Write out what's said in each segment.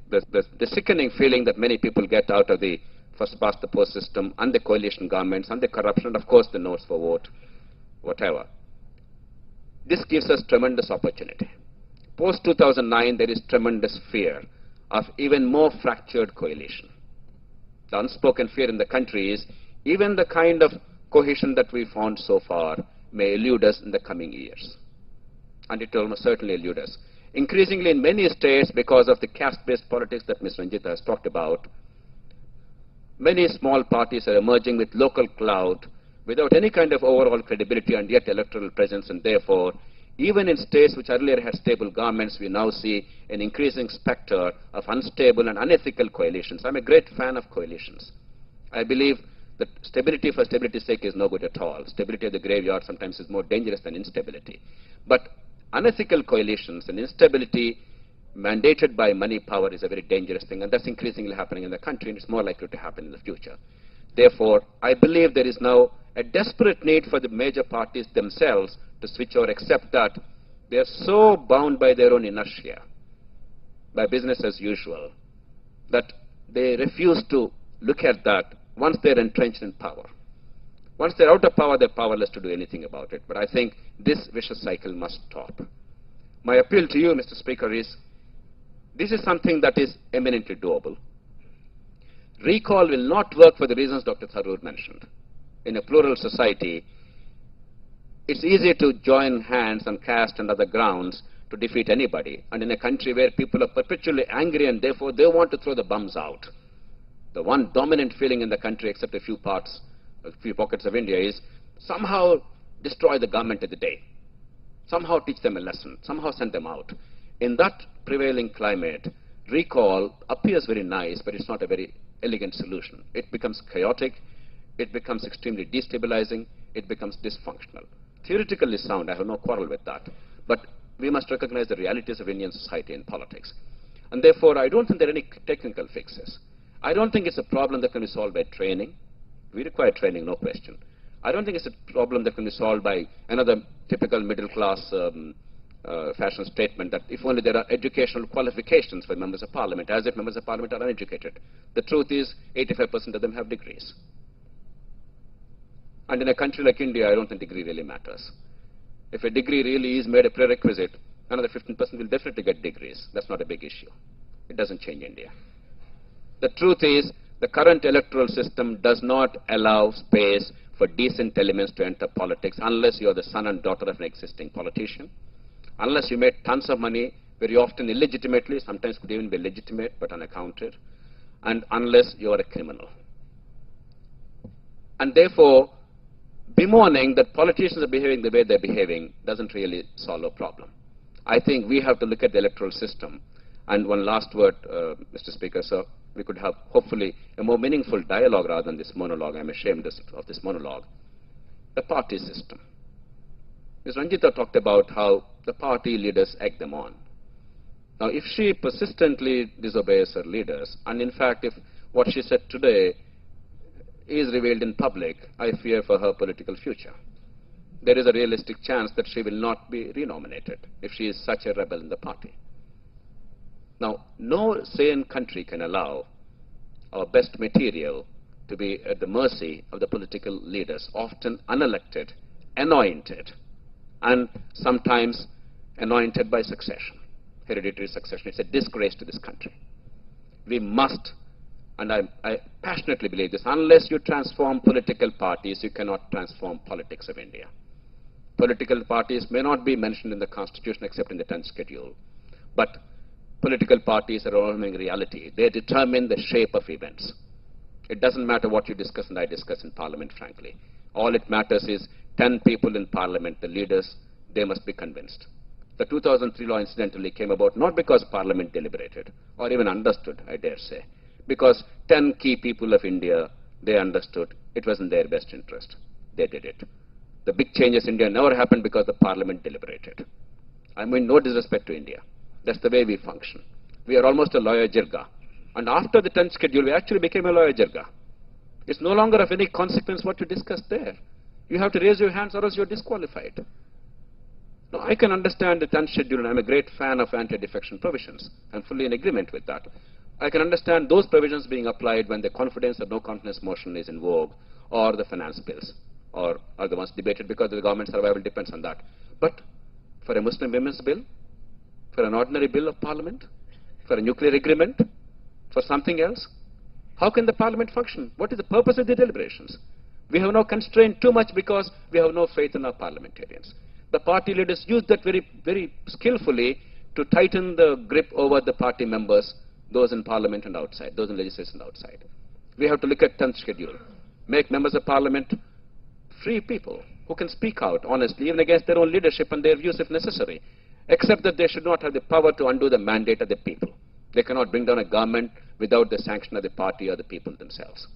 the sickening feeling that many people get out of the first past the post system and the coalition governments and the corruption and of course the notes for vote, whatever. This gives us tremendous opportunity. Post 2009 there is tremendous fear of even more fractured coalition. The unspoken fear in the country is even the kind of cohesion that we found so far may elude us in the coming years. And it will almost certainly elude us. Increasingly in many states, because of the caste-based politics that Ms. Ranjita has talked about, many small parties are emerging with local clout without any kind of overall credibility and yet electoral presence, and therefore, even in states which earlier had stable governments, we now see an increasing specter of unstable and unethical coalitions. I'm a great fan of coalitions. I believe that stability for stability's sake is no good at all. Stability of the graveyard sometimes is more dangerous than instability. But unethical coalitions and instability mandated by money power is a very dangerous thing, and that's increasingly happening in the country, and it's more likely to happen in the future. Therefore, I believe there is now a desperate need for the major parties themselves to switch or accept that they are so bound by their own inertia, by business as usual, that they refuse to look at that once they're entrenched in power. Once they're out of power, they're powerless to do anything about it. But I think this vicious cycle must stop. My appeal to you, Mr. Speaker, is this is something that is eminently doable. Recall will not work for the reasons Dr. Tharoor mentioned. In a plural society, it's easy to join hands on caste and other grounds to defeat anybody. And in a country where people are perpetually angry and therefore they want to throw the bums out, the one dominant feeling in the country, except a few pockets of India, is somehow destroy the government of the day, somehow teach them a lesson, somehow send them out. In that prevailing climate, recall appears very nice, but it's not a very elegant solution. It becomes chaotic, it becomes extremely destabilizing, it becomes dysfunctional. Theoretically sound, I have no quarrel with that, but we must recognize the realities of Indian society and politics. And therefore, I don't think there are any technical fixes. I don't think it's a problem that can be solved by training. We require training, no question. I don't think it's a problem that can be solved by another typical middle-class fashion statement that if only there are educational qualifications for members of parliament, as if members of parliament are uneducated. The truth is 85% of them have degrees. And in a country like India, I don't think degree really matters. If a degree really is made a prerequisite, another 15% will definitely get degrees. That's not a big issue. It doesn't change India. The truth is, the current electoral system does not allow space for decent elements to enter politics unless you are the son and daughter of an existing politician, unless you made tons of money, very often illegitimately, sometimes could even be legitimate but unaccounted, and unless you are a criminal. And therefore, bemoaning that politicians are behaving the way they're behaving doesn't really solve a problem. I think we have to look at the electoral system. And one last word, Mr. Speaker, so we could have hopefully a more meaningful dialogue rather than this monologue. I'm ashamed of this monologue. The party system. Ms. Ranjita talked about how the party leaders egg them on. Now, if she persistently disobeys her leaders, and in fact, if what she said today is revealed in public, I fear for her political future. There is a realistic chance that she will not be renominated if she is such a rebel in the party. Now, no sane country can allow our best material to be at the mercy of the political leaders, often unelected, anointed, and sometimes anointed by succession, hereditary succession. It's a disgrace to this country. We must, and I passionately believe this, unless you transform political parties, you cannot transform politics of India. Political parties may not be mentioned in the Constitution except in the 10th schedule, but political parties are overwhelming reality. They determine the shape of events. It doesn't matter what you discuss and I discuss in Parliament, frankly. All it matters is 10 people in Parliament, the leaders, they must be convinced. The 2003 law incidentally came about not because Parliament deliberated or even understood, I dare say, because 10 key people of India, they understood it was in their best interest. They did it. The big changes in India never happened because the Parliament deliberated. I mean no disrespect to India. That's the way we function. We are almost a lawyer jirga. And after the 10th schedule, we actually became a lawyer jirga. It's no longer of any consequence what you discuss there. You have to raise your hands or else you're disqualified. Now, I can understand the 10th schedule, and I'm a great fan of anti-defection provisions. I'm fully in agreement with that. I can understand those provisions being applied when the confidence or no confidence motion is in vogue, or the finance bills, or are the ones debated because the government survival depends on that. But for a Muslim women's bill, for an ordinary bill of parliament, for a nuclear agreement, for something else, how can the parliament function? What is the purpose of the deliberations? We have now constrained too much because we have no faith in our parliamentarians. The party leaders use that very skillfully to tighten the grip over the party members, those in parliament and outside, those in legislation outside. We have to look at 10th schedule, make members of parliament free people who can speak out honestly, even against their own leadership and their views if necessary, except that they should not have the power to undo the mandate of the people. They cannot bring down a government without the sanction of the party or the people themselves.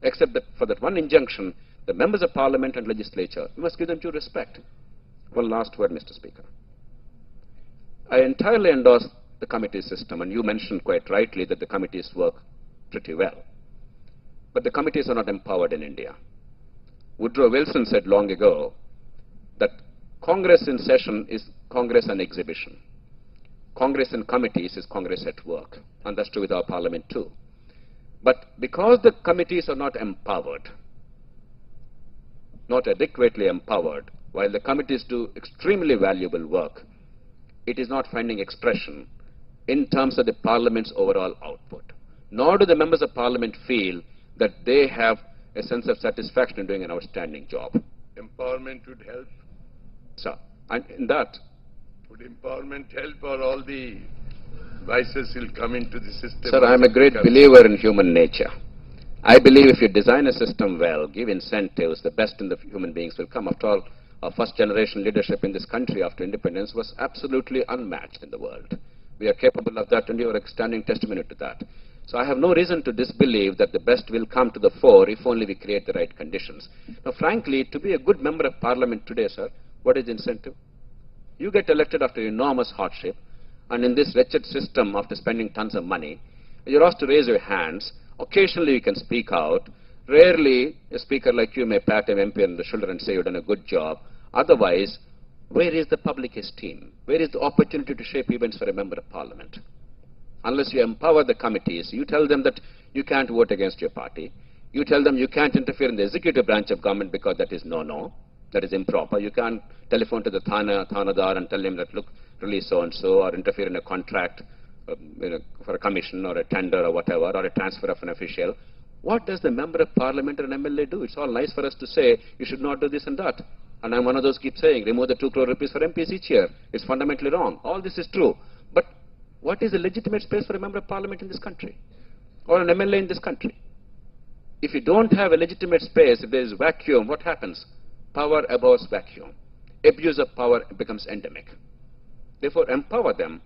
Except that for that one injunction, the members of parliament and legislature, we must give them due respect. One last word, Mr. Speaker. I entirely endorse the committee system, and you mentioned quite rightly that the committees work pretty well. But the committees are not empowered in India. Woodrow Wilson said long ago that Congress in session is Congress on exhibition. Congress in committees is Congress at work, and that's true with our parliament too. But because the committees are not empowered, not adequately empowered, while the committees do extremely valuable work, it is not finding expression in terms of the parliament's overall output. Nor do the members of parliament feel that they have a sense of satisfaction in doing an outstanding job. Empowerment would help. Sir, and in that, would empowerment help, or all the vices will come into the system? Sir, I am a great believer in human nature. I believe if you design a system well, give incentives, the best in the human beings will come. After all, our first generation leadership in this country after independence was absolutely unmatched in the world. We are capable of that, and you are a standing testimony to that. So I have no reason to disbelieve that the best will come to the fore if only we create the right conditions. Now, frankly, to be a good member of parliament today, sir, what is the incentive? You get elected after enormous hardship, and in this wretched system, after spending tons of money, you're asked to raise your hands. Occasionally you can speak out. Rarely a speaker like you may pat an MP on the shoulder and say you've done a good job. Otherwise, where is the public esteem? Where is the opportunity to shape events for a member of parliament? Unless you empower the committees, you tell them that you can't vote against your party. You tell them you can't interfere in the executive branch of government because that is no-no. That is improper. You can't telephone to the Thanadar and tell him that, look, release so-and-so, or interfere in a contract for a commission or a tender or whatever, or a transfer of an official. What does the member of parliament or an MLA do? It's all nice for us to say, you should not do this and that. And I'm one of those keep saying, remove the 2 crore rupees for MPs each year. It's fundamentally wrong. All this is true. But what is a legitimate space for a member of parliament in this country? Or an MLA in this country? If you don't have a legitimate space, if there is vacuum, what happens? Power abhors vacuum. Abuse of power becomes endemic. Therefore, empower them,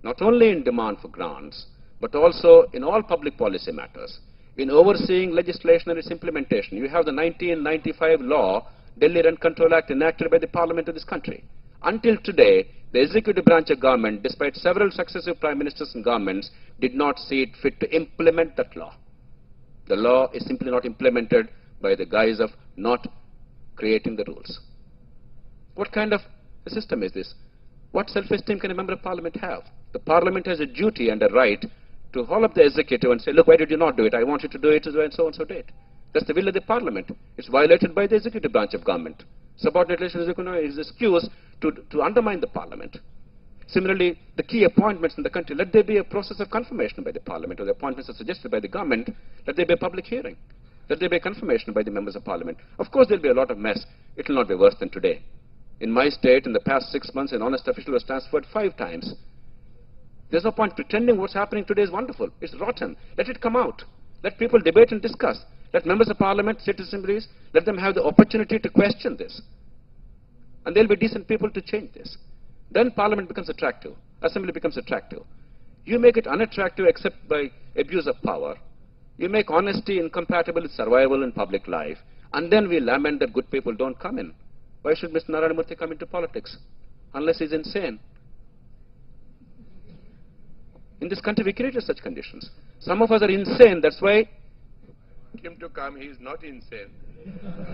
not only in demand for grants, but also in all public policy matters, in overseeing legislation and its implementation. You have the 1995 law, Delhi Rent Control Act, enacted by the Parliament of this country. Until today, the executive branch of government, despite several successive prime ministers and governments, did not see it fit to implement that law. The law is simply not implemented by the guise of not creating the rules. What kind of a system is this? What self-esteem can a member of parliament have? The parliament has a duty and a right to haul up the executive and say, look, why did you not do it? I want you to do it, and so and so did. That's the will of the parliament. It's violated by the executive branch of government. Subordinate relation is an excuse to undermine the parliament. Similarly, the key appointments in the country, let there be a process of confirmation by the parliament, or the appointments are suggested by the government, let there be a public hearing. Let there be a confirmation by the members of parliament. Of course, there will be a lot of mess. It will not be worse than today. In my state, in the past 6 months, an honest official was transferred 5 times. There's no point pretending what's happening today is wonderful. It's rotten. Let it come out. Let people debate and discuss. Let members of parliament, citizen assemblies, let them have the opportunity to question this. And there'll be decent people to change this. Then parliament becomes attractive. Assembly becomes attractive. You make it unattractive except by abuse of power. You make honesty incompatible with survival in public life. And then we lament that good people don't come in. Why should Mr. Narayan come into politics? Unless he's insane. In this country, we created such conditions. Some of us are insane. That's why. Him to come, he is not insane.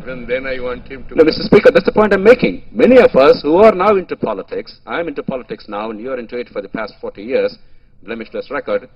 Even then I want him to. No, Mr. Speaker, that's the point I'm making. Many of us who are now into politics, I'm into politics now, and you're into it for the past 40 years, blemishless record,